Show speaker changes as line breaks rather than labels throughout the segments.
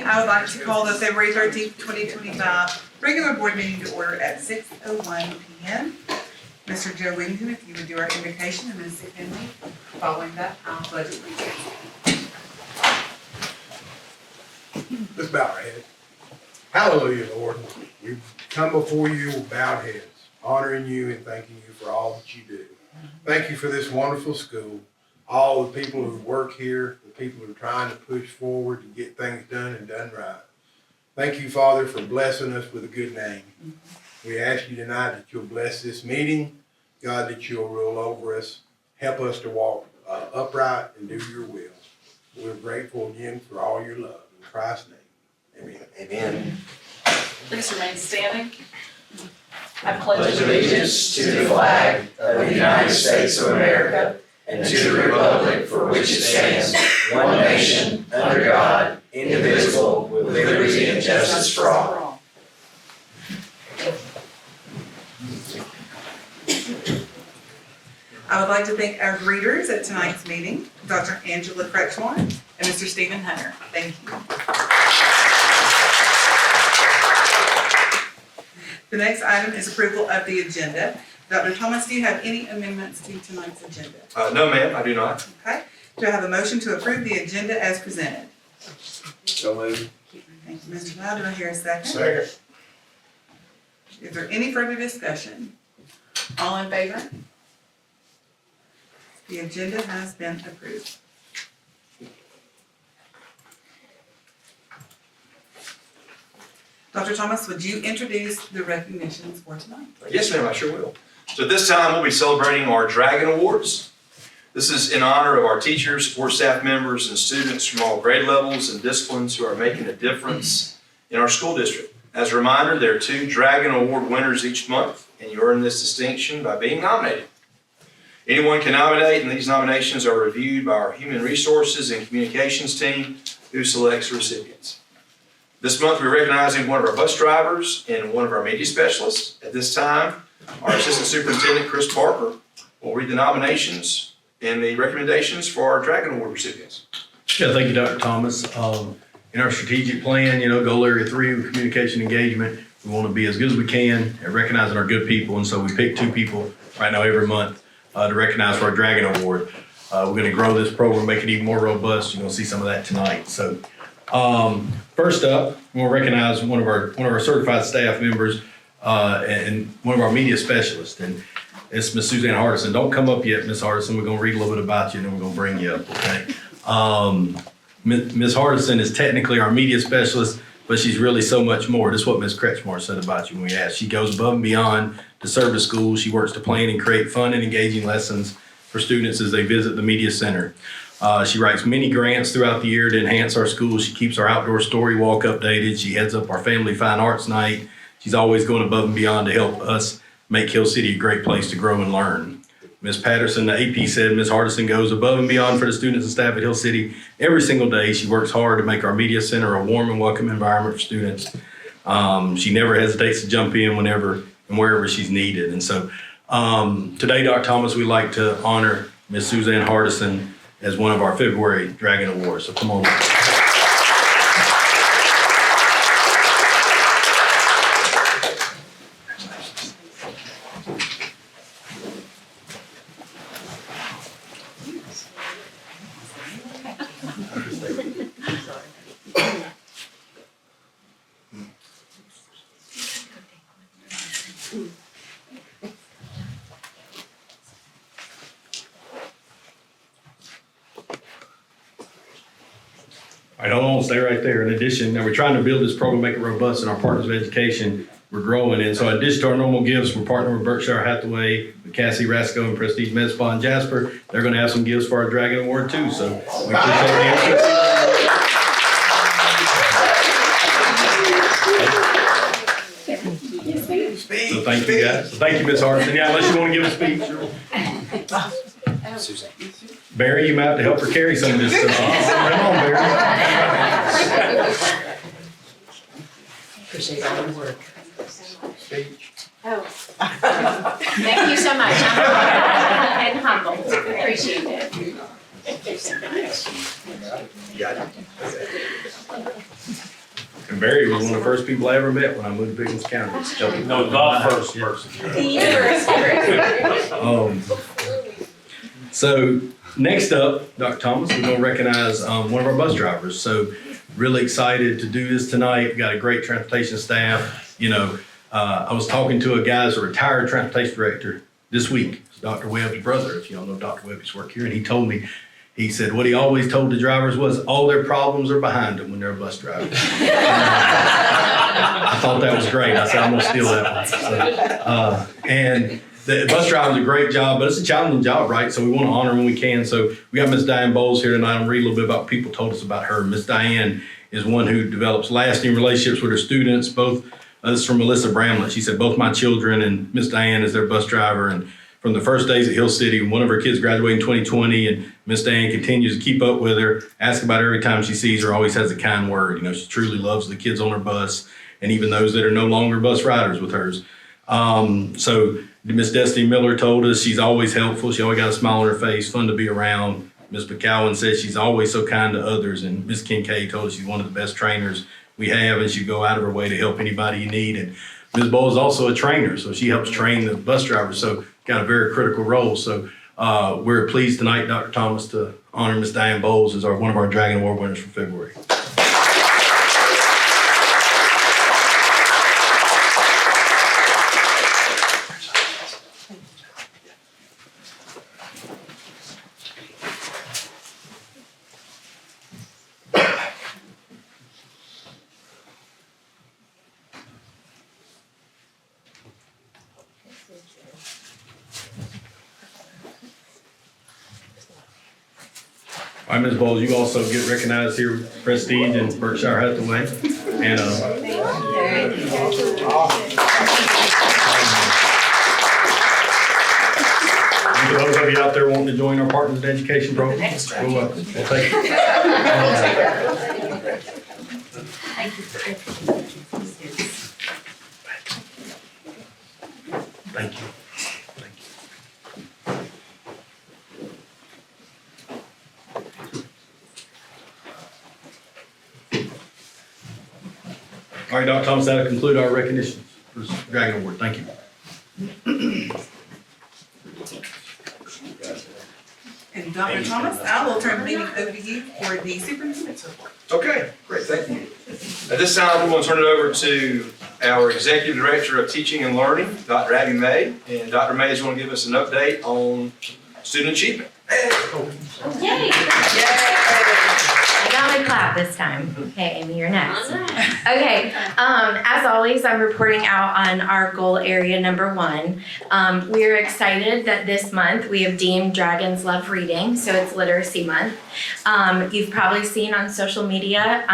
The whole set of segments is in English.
I would like to call the February 13th, 2025 regular board meeting to order at 6:01 p.m. Mr. Joe Wington, if you would do our invocation, and Ms. Finley, following that, I'll pledge allegiance.
Let's bow our heads. Hallelujah, Lord. We've come before you with bowed heads, honoring you and thanking you for all that you do. Thank you for this wonderful school, all the people who work here, the people who are trying to push forward to get things done and done right. Thank you, Father, for blessing us with a good name. We ask you tonight that you'll bless this meeting, God, that you'll rule over us, help us to walk upright and do your will. We're grateful again for all your love. In Christ's name, amen.
Amen.
Please remain standing. I
Pledge allegiance to the flag of the United States of America and to the republic for which it stands, one nation, under God, indivisible, with liberty and justice for all.
I would like to thank our greeters at tonight's meeting, Dr. Angela Kretschmar and Mr. Stephen Hunter. Thank you. The next item is approval of the agenda. Dr. Thomas, do you have any amendments to tonight's agenda?
No, ma'am, I do not.
Okay. Do I have a motion to approve the agenda as presented?
So moved.
Thank you, Mr. Lau. Do I hear a second?
Second.
Is there any further discussion? All in favor? The agenda has been approved. Dr. Thomas, would you introduce the recognitions for tonight?
Yes, ma'am, I sure will. So at this time, we'll be celebrating our Dragon Awards. This is in honor of our teachers, support staff members, and students from all grade levels and disciplines who are making a difference in our school district. As a reminder, there are 2 Dragon Award winners each month, and you earn this distinction by being nominated. Anyone can nominate, and these nominations are reviewed by our Human Resources and Communications team, who selects recipients. This month, we're recognizing one of our bus drivers and one of our media specialists. At this time, our Assistant Superintendent, Chris Parker, will read the nominations and the recommendations for our Dragon Award recipients.
Yeah, thank you, Dr. Thomas. In our strategic plan, goal area 3 with communication engagement, we want to be as good as we can at recognizing our good people. And so we pick 2 people right now every month to recognize for our Dragon Award. We're going to grow this program, make it even more robust. You're going to see some of that tonight. So first up, we'll recognize one of our certified staff members and one of our media specialists. And it's Miss Suzanne Hardison. Don't come up yet, Miss Hardison. We're going to read a little bit about you, and then we're going to bring you up, okay? Miss Hardison is technically our media specialist, but she's really so much more. This is what Miss Kretschmar said about you when we asked. She goes above and beyond to serve the school. She works to plan and create fun and engaging lessons for students as they visit the media center. She writes many grants throughout the year to enhance our school. She keeps our outdoor story walk updated. She heads up our Family Fine Arts Night. She's always going above and beyond to help us make Hill City a great place to grow and learn. Ms. Patterson, the AP, said Ms. Hardison goes above and beyond for the students and staff at Hill City every single day. She works hard to make our media center a warm and welcome environment for students. She never hesitates to jump in whenever and wherever she's needed. And so today, Dr. Thomas, we'd like to honor Ms. Suzanne Hardison as one of our February Dragon Awards. So come on. All right, hold on, stay right there. In addition, now we're trying to build this program, make it robust, and our partners of education, we're growing. And so in addition to our normal gifts, we're partnering with Berkshire Hathaway, with Cassie Rasco and Prestige Med Spa and Jasper. They're going to have some gifts for our Dragon Award too. So we appreciate the interest. So thank you guys. So thank you, Ms. Hardison. Yeah, unless you want to give a speech.
Suzanne.
Barry, you might have to help her carry some of this stuff. Come on, Barry.
Appreciate all the work.
Speech.
Oh. Thank you so much. I'm and humbled. Appreciate it. Thank you so much.
You got it.
And Barry was one of the first people I ever met when I moved to Pickens County.
No, God first person.
So next up, Dr. Thomas, we're going to recognize one of our bus drivers. So really excited to do this tonight. We've got a great transportation staff. You know, I was talking to a guy who's a retired transportation director this week. It's Dr. Webb's brother, if you all know Dr. Webb's work here. And he told me, he said what he always told the drivers was all their problems are behind them when they're a bus driver. I thought that was great. I said, I'm going to steal that one. So, and the bus driving is a great job, but it's a challenging job, right? So we want to honor them when we can. So we got Miss Diane Boyles here tonight. I'm read a little bit about what people told us about her. Miss Diane is one who develops lasting relationships with her students. Both, this is from Melissa Bramlett. She said, both my children and Miss Diane is their bus driver. And from the first days at Hill City, one of her kids graduated in 2020, and Miss Diane continues to keep up with her, ask about her every time she sees her, always has a kind word. You know, she truly loves the kids on her bus, and even those that are no longer bus riders with hers. So Miss Destiny Miller told us she's always helpful. She always got a smile on her face, fun to be around. Miss McCowan says she's always so kind to others, and Miss Kincaid told us she's one of the best trainers we have, and she'd go out of her way to help anybody you need. And Ms. Boyles is also a trainer, so she helps train the bus drivers, so got a very critical role. So we're pleased tonight, Dr. Thomas, to honor Ms. Diane Boyles as one of our Dragon Award winners for February. All right, Ms. Boyles, you also get recognized here with Prestige and Berkshire Hathaway. And for those of you out there wanting to join our Partners in Education program, we'll take it. Thank you. All right, Dr. Thomas, that'll conclude our recognitions for this Dragon Award. Thank you.
And Dr. Thomas, I will turn the meeting over to you for the superintendent's report.
Okay, great, thank you. At this time, we're going to turn it over to our Executive Director of Teaching and Learning, Dr. Abby May. And Dr. May is going to give us an update on student achievement.
Yay! I got my clap this time. Okay, Amy, you're next. Okay, as always, I'm reporting out on our goal area number 1. We're excited that this month we have deemed Dragons Love Reading, so it's Literacy Month. You've probably seen on social media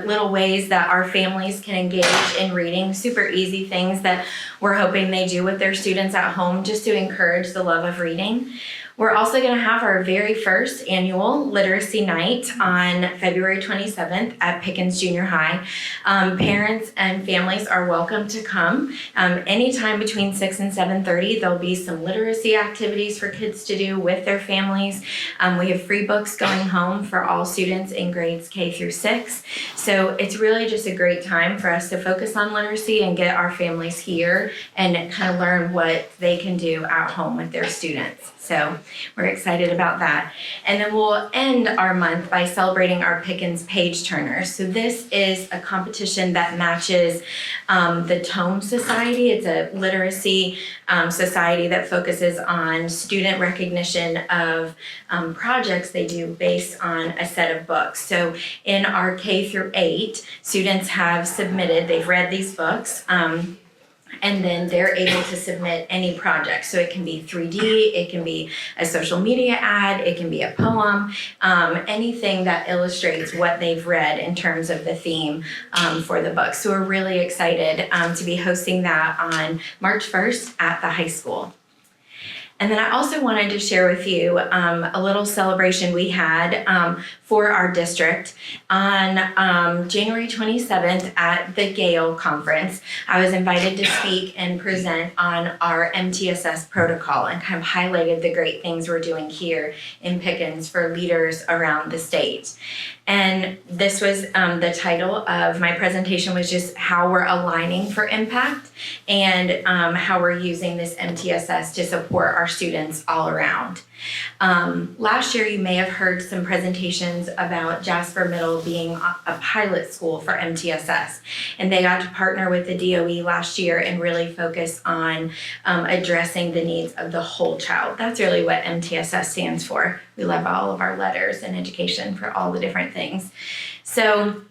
little ways that our families can engage in reading, super easy things that we're hoping they do with their students at home just to encourage the love of reading. We're also going to have our very first annual Literacy Night on February 27th at Pickens Junior High. Parents and families are welcome to come. Anytime between 6 and 7:30, there'll be some literacy activities for kids to do with their families. We have free books going home for all students in grades K through 6. So it's really just a great time for us to focus on literacy and get our families here and kind of learn what they can do at home with their students. So we're excited about that. And then we'll end our month by celebrating our Pickens Page Turners. So this is a competition that matches the Tome Society. It's a literacy society that focuses on student recognition of projects they do based on a set of books. So in our K through 8, students have submitted, they've read these books, and then they're able to submit any project. So it can be 3D, it can be a social media ad, it can be a poem, anything that illustrates what they've read in terms of the theme for the book. So we're really excited to be hosting that on March 1st at the high school. And then I also wanted to share with you a little celebration we had for our district on January 27th at the Gale Conference. I was invited to speak and present on our MTSS protocol and kind of highlighted the great things we're doing here in Pickens for leaders around the state. And this was the title of my presentation was just how we're aligning for impact and how we're using this MTSS to support our students all around. Last year, you may have heard some presentations about Jasper Middle being a pilot school for MTSS. And they got to partner with the DOE last year and really focus on addressing the needs of the whole child. That's really what MTSS stands for. We love all of our letters and education for all the different things. So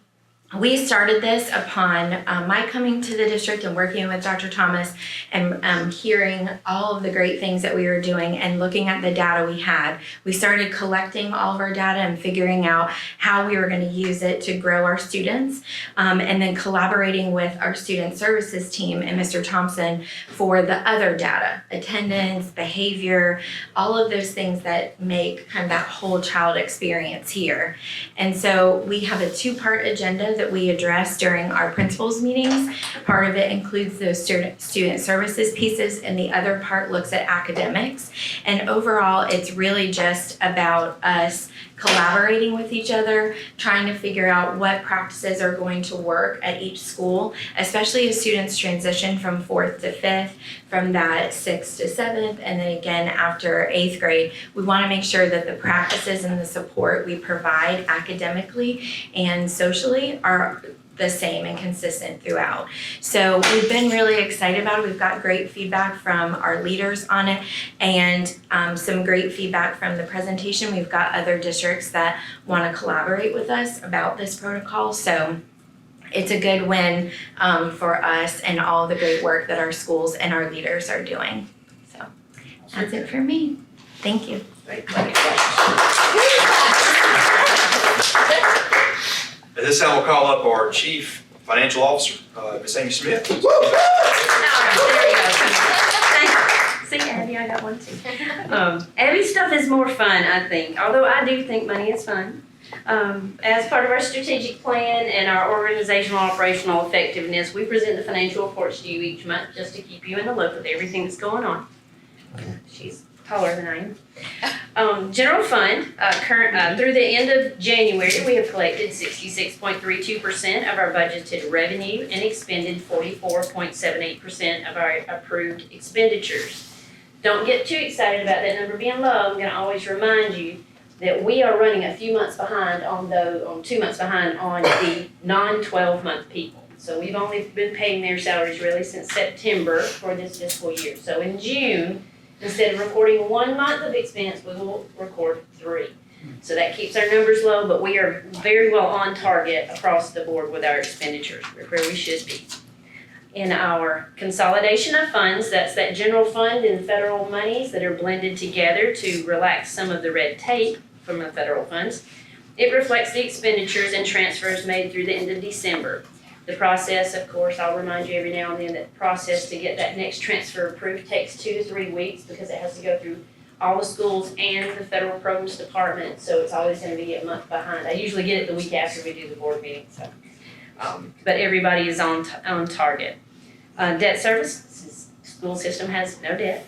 we started this upon my coming to the district and working with Dr. Thomas and hearing all of the great things that we were doing and looking at the data we had. We started collecting all of our data and figuring out how we were going to use it to grow our students, and then collaborating with our student services team and Mr. Thompson for the other data, attendance, behavior, all of those things that make kind of that whole child experience here. And so we have a two-part agenda that we address during our principals meetings. Part of it includes those student services pieces, and the other part looks at academics. And overall, it's really just about us collaborating with each other, trying to figure out what practices are going to work at each school, especially as students transition from 4th to 5th, from that 6th to 7th, and then again after 8th grade. We want to make sure that the practices and the support we provide academically and socially are the same and consistent throughout. So we've been really excited about it. We've got great feedback from our leaders on it and some great feedback from the presentation. We've got other districts that want to collaborate with us about this protocol. So it's a good win for us and all the great work that our schools and our leaders are doing. So that's it for me. Thank you.
At this time, we'll call up our Chief Financial Officer, Ms. Amy Smith.
There we go. See, Abby, I got one too.
Abby's stuff is more fun, I think, although I do think money is fun. As part of our strategic plan and our organizational operational effectiveness, we present the financial reports to you each month just to keep you in the loop with everything that's going on. She's taller than I am. General fund, through the end of January, we have collected 66.32% of our budgeted revenue and expended 44.78% of our approved expenditures. Don't get too excited about that number being low. I'm going to always remind you that we are running a few months behind on 2 months behind on the non-12 month people. So we've only been paying their salaries really since September for this fiscal year. So in June, instead of recording 1 month of expense, we will record 3. So that keeps our numbers low, but we are very well on target across the board with our expenditures. We're where we should be. In our consolidation of funds, that's that general fund and federal monies that are blended together to relax some of the red tape from the federal funds. It reflects the expenditures and transfers made through the end of December. The process, of course, I'll remind you every now and then that the process to get that next transfer approved takes 2 to 3 weeks because it has to go through all the schools and the federal programs department, so it's always going to be a month behind. I usually get it the week after we do the board meeting, so. But everybody is on target. Debt service, since the school system has no debt,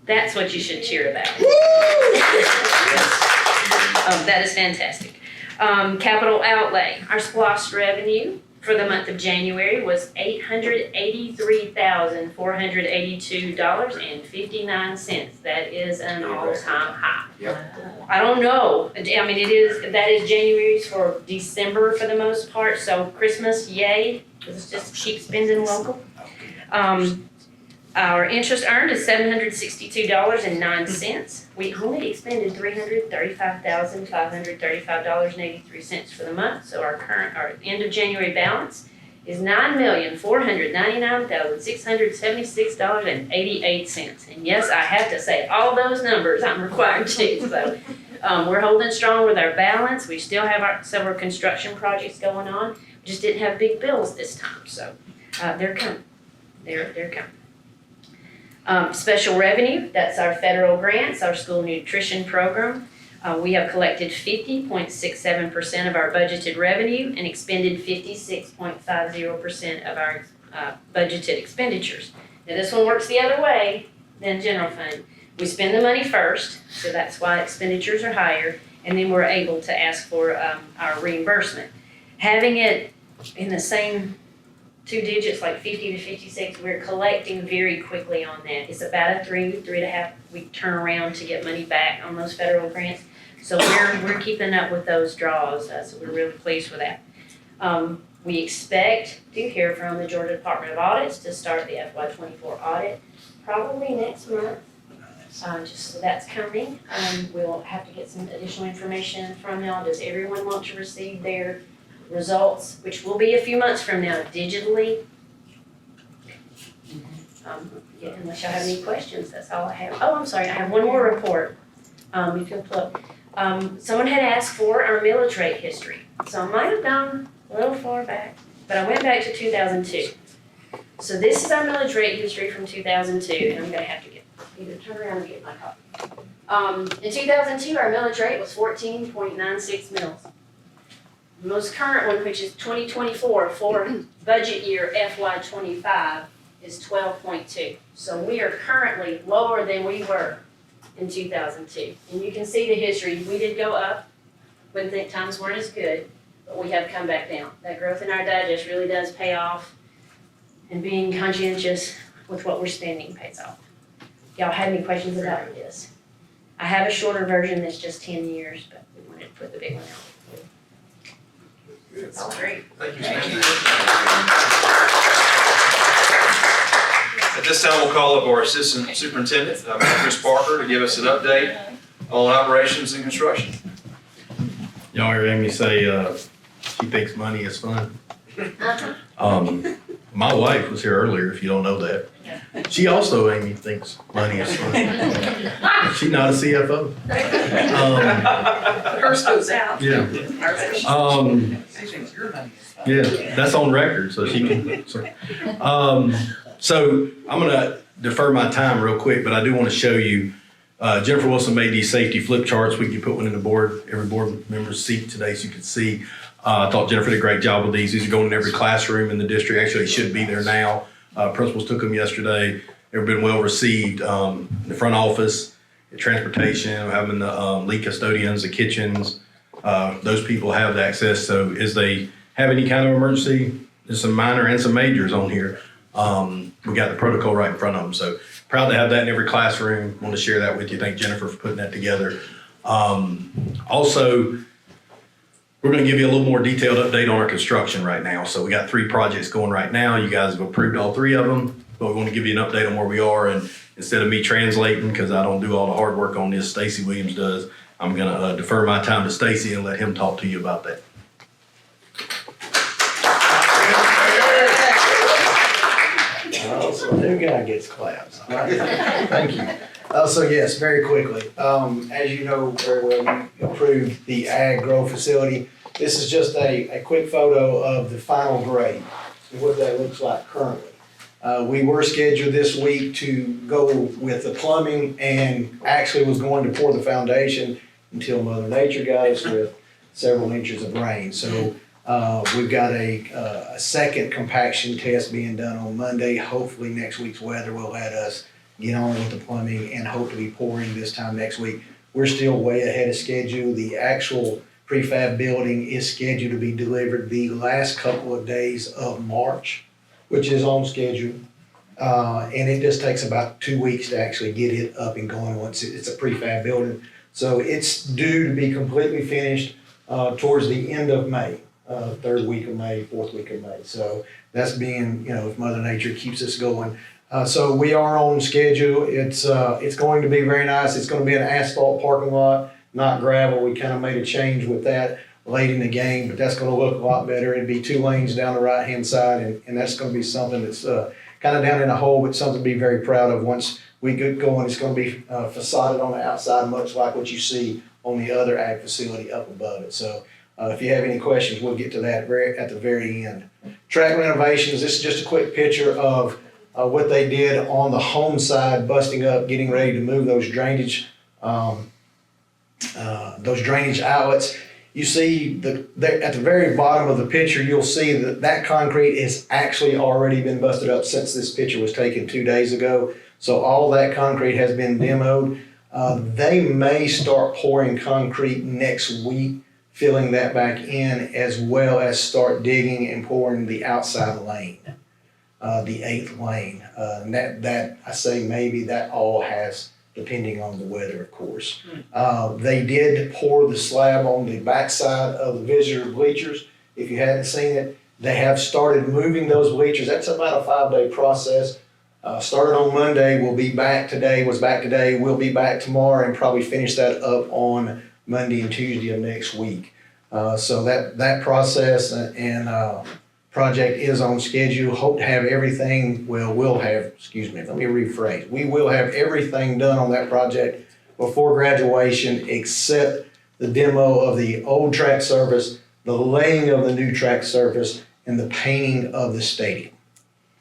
that's what you should cheer about. That is fantastic. Capital outlay, our SPLOST revenue for the month of January was $883,482.59. That is an all-time high.
Yep.
I don't know. I mean, that is January's for December for the most part. So Christmas, yay. Let's just keep spending local. Our interest earned is $762.09. We only expended $335,535.83 for the month. So our end of January balance is $9,499,676.88. And yes, I have to say all those numbers. I'm required to. So we're holding strong with our balance. We still have several construction projects going on. We just didn't have big bills this time. So they're coming. They're coming. Special revenue, that's our federal grants, our school nutrition program. We have collected 50.67% of our budgeted revenue and expended 56.50% of our budgeted expenditures. Now this one works the other way than general fund. We spend the money first, so that's why expenditures are higher, and then we're able to ask for our reimbursement. Having it in the same 2 digits, like 50 to 56, we're collecting very quickly on that. It's about a 3.5 week turnaround to get money back on those federal grants. So we're keeping up with those draws, so we're really pleased with that. We expect to hear from the Georgia Department of Audits to start the FY24 audit probably next month. Just so that's coming. We'll have to get some additional information from y'all. Does everyone want to receive their results, which will be a few months from now, digitally? Yeah, unless y'all have any questions, that's all I have. Oh, I'm sorry, I have one more report. If you'll plug. Someone had asked for our millage rate history. So I might have gone a little far back, but I went back to 2002. So this is our millage rate history from 2002, and I'm gonna have to either turn around and get my copy. In 2002, our millage rate was 14.96 mils. The most current one, which is 2024 for budget year FY25, is 12.2. So we are currently lower than we were in 2002. And you can see the history. We did go up when times weren't as good, but we have come back down. That growth in our digest really does pay off, and being conscientious with what we're spending pays off. Y'all have any questions about this? I have a shorter version that's just 10 years, but we wanted to put the big one out. It's all great.
Thank you, Suzanne. At this time, we'll call up our Assistant Superintendent, Mr. Chris Parker, to give us an update on operations and construction.
Y'all hear Amy say, she thinks money is fun? My wife was here earlier, if you don't know that. She also, Amy, thinks money is fun. She's not a CFO.
Hers goes out.
Yeah.
She thinks your money is fun.
Yeah, that's on record, so she can. So I'm gonna defer my time real quick, but I do want to show you. Jennifer Wilson made these safety flip charts. We can put one in every board member's seat today, so you can see. I thought Jennifer did a great job with these. These are going in every classroom in the district. Actually, they should be there now. Principals took them yesterday. They've been well received. In the front office, transportation, having the lead custodians, the kitchens. Those people have the access. So as they have any kind of emergency, there's some minor and some majors on here. We got the protocol right in front of them. So proud to have that in every classroom. Want to share that with you. Thank Jennifer for putting that together. Also, we're going to give you a little more detailed update on our construction right now. So we got 3 projects going right now. You guys have approved all 3 of them, but we want to give you an update on where we are. And instead of me translating, because I don't do all the hard work on this, Stacy Williams does, I'm going to defer my time to Stacy and let him talk to you about that.
So the new guy gets claps. Thank you. So yes, very quickly. As you know very well, you approved the ag grow facility. This is just a quick photo of the final grade and what that looks like currently. We were scheduled this week to go with the plumbing and actually was going to pour the foundation until Mother Nature got us with several inches of rain. So we've got a second compaction test being done on Monday. Hopefully next week's weather will let us get on with the plumbing and hope to be pouring this time next week. We're still way ahead of schedule. The actual prefab building is scheduled to be delivered the last couple of days of March, which is on schedule. And it just takes about 2 weeks to actually get it up and going once it's a prefab building. So it's due to be completely finished towards the end of May, 3rd week of May, 4th week of May. So that's being, if Mother Nature keeps us going. So we are on schedule. It's going to be very nice. It's going to be an asphalt parking lot, not gravel. We kind of made a change with that late in the game, but that's going to look a lot better. It'd be 2 lanes down the right-hand side, and that's going to be something that's kind of down in a hole, but something to be very proud of. Once we get going, it's going to be facaded on the outside, much like what you see on the other ag facility up above it. So if you have any questions, we'll get to that at the very end. Track renovations, this is just a quick picture of what they did on the home side, busting up, getting ready to move those drainage outlets. You see at the very bottom of the picture, you'll see that concrete has actually already been busted up since this picture was taken 2 days ago. So all that concrete has been demoed. They may start pouring concrete next week, filling that back in, as well as start digging and pouring the outside lane, the 8th lane. And that I say maybe, that all has, depending on the weather, of course. They did pour the slab on the backside of the visitor bleachers. If you hadn't seen it, they have started moving those bleachers. That's about a 5-day process. Started on Monday, we'll be back today, we'll be back tomorrow, and probably finish that up on Monday and Tuesday of next week. So that process and project is on schedule. Hope to have everything, we will have everything done on that project before graduation, except the demo of the old track surface, the laying of the new track surface, and the painting of the stadium.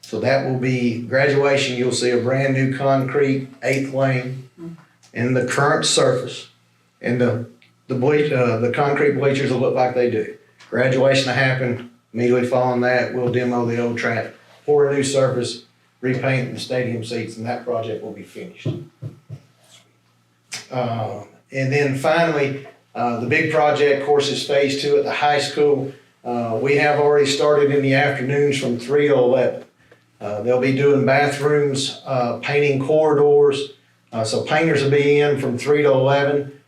So that will be graduation. You'll see a brand new concrete 8th lane in the current surface, and the concrete bleachers will look like they do. Graduation will happen immediately following that. We'll demo the old track, pour a new surface, repaint the stadium seats, and that project will be finished. And then finally, the big project, of course, is phase 2 at the high school. We have already started in the afternoons from 3 to 11. They'll be doing bathrooms, painting corridors. So painters will be in from 3 to 11.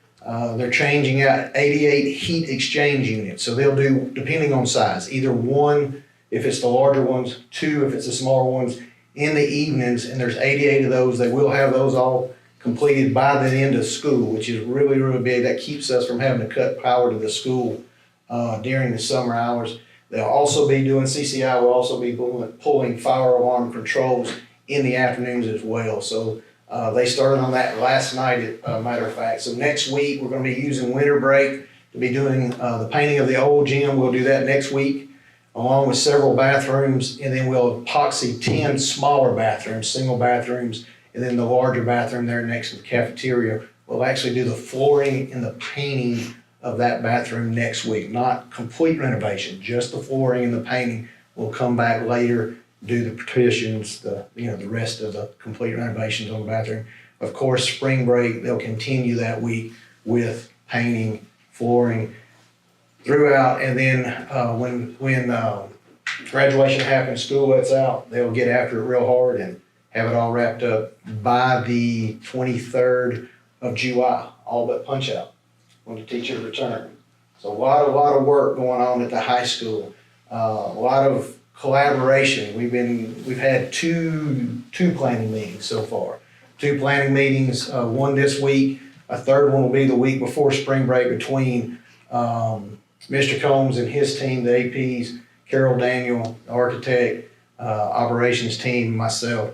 They're changing out 88 heat exchange units. So they'll do, depending on size, either 1 if it's the larger ones, 2 if it's the smaller ones, in the evenings, and there's 88 of those. They will have those all completed by the end of school, which is really, really big. That keeps us from having to cut power to the school during the summer hours. They'll also be doing, CCI will also be pulling fire alarm controls in the afternoons as well. So they started on that last night, matter of fact. So next week, we're gonna be using winter break to be doing the painting of the old gym. We'll do that next week, along with several bathrooms, and then we'll epoxy 10 smaller bathrooms, single bathrooms, and then the larger bathroom there next to the cafeteria. We'll actually do the flooring and the painting of that bathroom next week. Not complete renovation, just the flooring and the painting. We'll come back later, do the partitions, the rest of the complete renovations on the bathroom. Of course, spring break, they'll continue that week with painting, flooring throughout, and then when graduation happens, school lets out, they'll get after it real hard and have it all wrapped up by the 23rd of July, all but punch out when the teachers return. So a lot of work going on at the high school, a lot of collaboration. We've had two planning meetings so far. 2 planning meetings, one this week, a third one will be the week before spring break between Mr. Combs and his team, the APs, Carol Daniel, the architect, operations team, myself,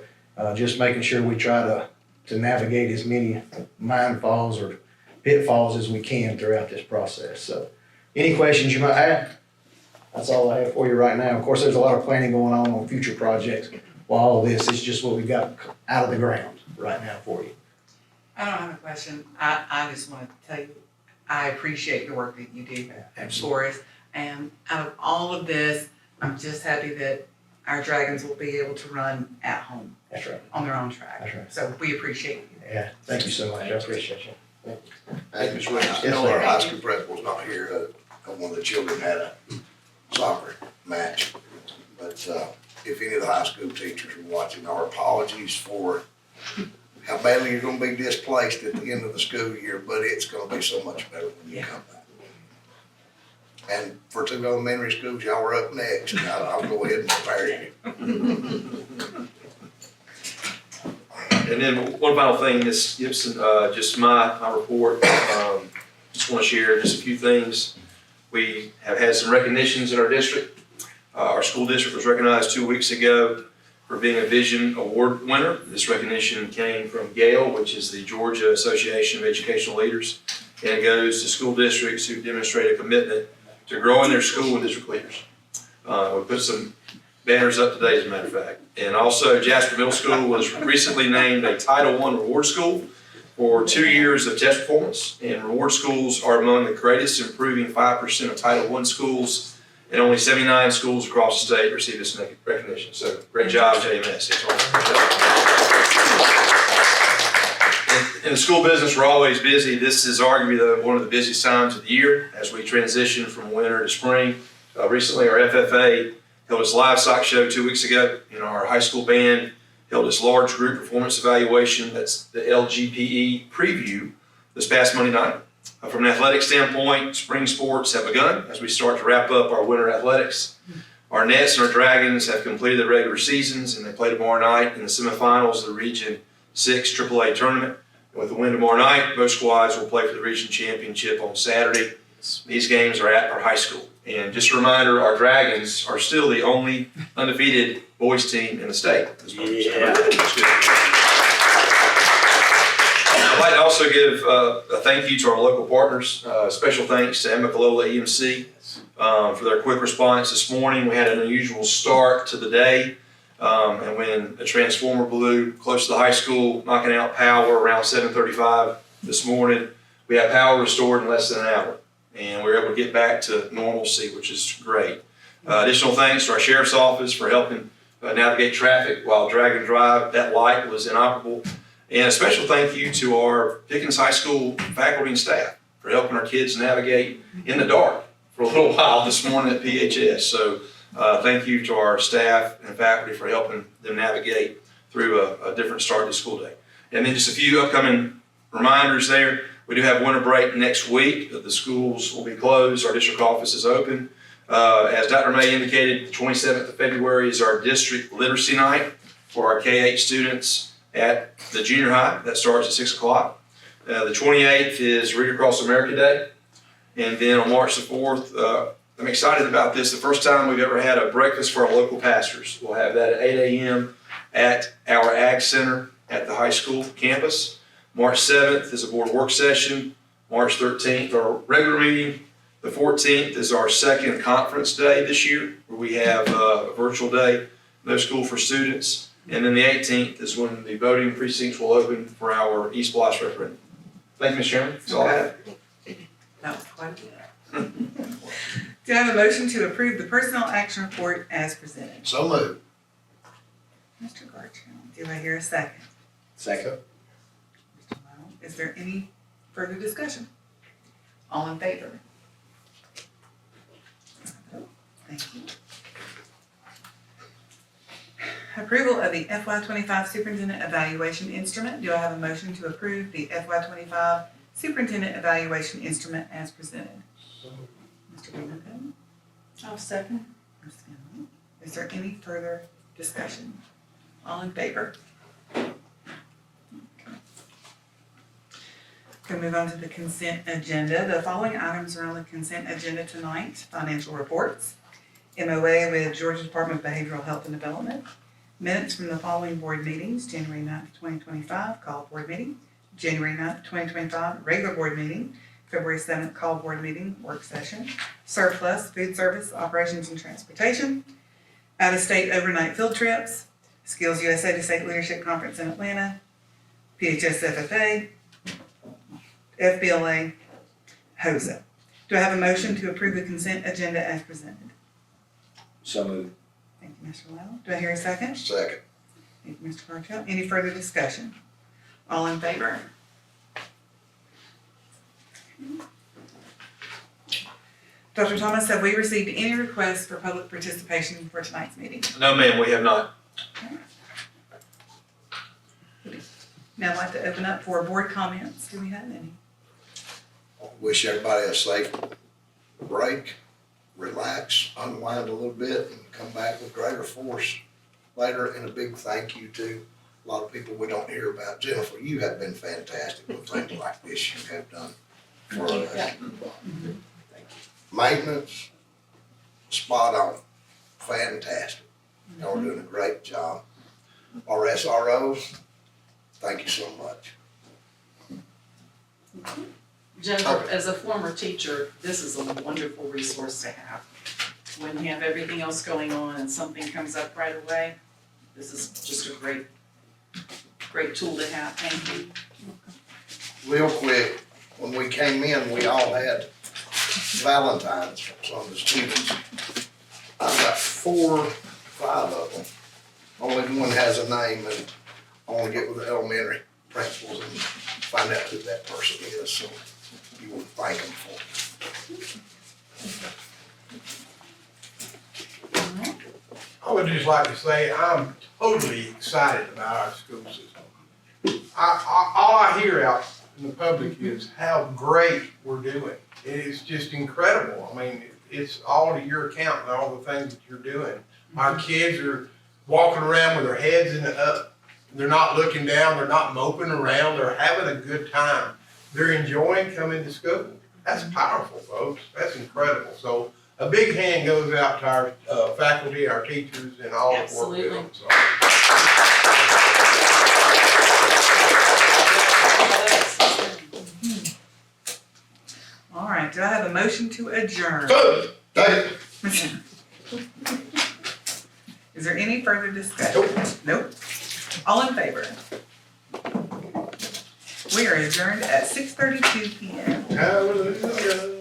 just making sure we try to navigate as many mindfalls or pitfalls as we can throughout this process. So any questions you might have? That's all I have for you right now. Of course, there's a lot of planning going on future projects. While all this is just what we got out of the ground right now for you.
I don't have a question. I just want to tell you, I appreciate the work that you do for us. And out of all of this, I'm just happy that our Dragons will be able to run at home.
That's right.
On their own track.
That's right.
So we appreciate you.
Yeah, thank you so much. I appreciate you.
Hey, Ms. Williams, I know our high school principal's not here. One of the children had a soccer match. But if any of the high school teachers are watching, our apologies for how badly you're gonna be displaced at the end of the school year, but it's gonna be so much better when you come back. And for 2 elementary schools, y'all are up next. I'll go ahead and prepare you.
And then one final thing, Ms. Gibson, just my report, just want to share just a few things. We have had some recognitions in our district. Our school district was recognized 2 weeks ago for being a Vision Award winner. This recognition came from GALE, which is the Georgia Association of Educational Leaders, and it goes to school districts who demonstrate a commitment to growing their school and district leaders. We put some banners up today, as a matter of fact. And also, Jasper Middle School was recently named a Title I Reward School for 2 years of test performance. And reward schools are among the greatest, improving 5% of Title I schools, and only 79 schools across the state receive this recognition. So great job, JMS. In the school business, we're always busy. This is arguably one of the busiest times of the year as we transition from winter to spring. Recently, our FFA held its livestock show 2 weeks ago. Our high school band held its large group performance evaluation, that's the LGPE preview, this past Monday night. From an athletic standpoint, spring sports have begun as we start to wrap up our winter athletics. Our Nets and our Dragons have completed their regular seasons, and they play tomorrow night in the semifinals of the Region 6 AAA tournament. With the win tomorrow night, both squads will play for the region championship on Saturday. These games are at our high school. And just a reminder, our Dragons are still the only undefeated boys team in the state.
Yeah.
I'd like to also give a thank you to our local partners. Special thanks to Emma-Calola EMC for their quick response this morning. We had an unusual start to the day. And when a transformer blew close to the high school, knocking out power around 7:35 this morning, we had power restored in less than an hour. And we were able to get back to normalcy, which is great. Additional thanks to our sheriff's office for helping navigate traffic while Dragon Drive, that light was inoperable. And a special thank you to our Pickens High School faculty and staff for helping our kids navigate in the dark for a little while this morning at PHS. So thank you to our staff and faculty for helping them navigate through a different start to the school day. And then just a few upcoming reminders there. We do have winter break next week. The schools will be closed. Our district office is open. As Dr. May indicated, the 27th of February is our district literacy night for our K-8 students at the junior high. That starts at 6 o'clock. The 28th is Read Across America Day. And then on March the 4th, I'm excited about this. The first time we've ever had a breakfast for our local pastors. We'll have that at 8 a.m. at our Ag Center at the high school campus. March 7th is a board work session. March 13th, our regular meeting. The 14th is our second conference day this year, where we have a virtual day, no school for students. And then the 18th is when the voting precincts will open for our East Blythe referendum. Thank you, Mr. Chairman. That's all I have.
That was quite a bit. Do I have a motion to approve the personnel action report as presented?
So moved.
Mr. Gartrell, do I hear a second?
Second.
Mr. Lyle, is there any further discussion? All in favor? Thank you. Approval of the FY25 Superintendent Evaluation Instrument. Do I have a motion to approve the FY25 Superintendent Evaluation Instrument as presented? Mr. Wingate?
I'll second.
Ms. Finley? Is there any further discussion? All in favor? Okay. Going to move on to the consent agenda. The following items are on the consent agenda tonight. Financial reports, MOA with Georgia Department of Behavioral Health and Development, minutes from the following board meetings: January 9th, 2025, call board meeting; January 9th, 2025, regular board meeting; February 7th, call board meeting, work session; surplus, food service, operations and transportation; out-of-state overnight field trips; Skills USA to State Leadership Conference in Atlanta; PHS FFA, FBLA, HOSA. Do I have a motion to approve the consent agenda as presented?
So moved.
Thank you, Mr. Lyle. Do I hear a second?
Second.
Thank you, Mr. Gartrell. Any further discussion? All in favor? Dr. Thomas, have we received any requests for public participation for tonight's meeting?
No, ma'am, we have not.
Now I'd like to open up for board comments. Do we have any?
Wish everybody a safe break, relax, unwind a little bit, and come back with greater force later. And a big thank you to a lot of people we don't hear about. Jennifer, you have been fantastic with things like this you have done for us. Maintenance, spot on, fantastic. Y'all are doing a great job. Our SROs, thank you so much.
Jennifer, as a former teacher, this is a wonderful resource to have. When you have everything else going on and something comes up right away, this is just a great tool to have. Thank you.
Real quick, when we came in, we all had Valentine's on the students. I've got 4, 5 of them. Only one has a name, and I only get with the elementary. principals and find out who that person is, so you will thank them for it.
I would just like to say, I'm totally excited about our school system. All I hear out in the public is how great we're doing. It's just incredible. I mean, it's all to your account and all the things that you're doing. Our kids are walking around with their heads up. They're not looking down. They're not moping around. They're having a good time. They're enjoying coming to school. That's powerful, folks. That's incredible. So a big hand goes out to our faculty, our teachers, and all the work
Absolutely.
we're doing. So.
All right, do I have a motion to adjourn?
Good. Thank you.
Is there any further discussion? Nope. All in favor? We are adjourned at 6:32 p.m.
Hallelujah.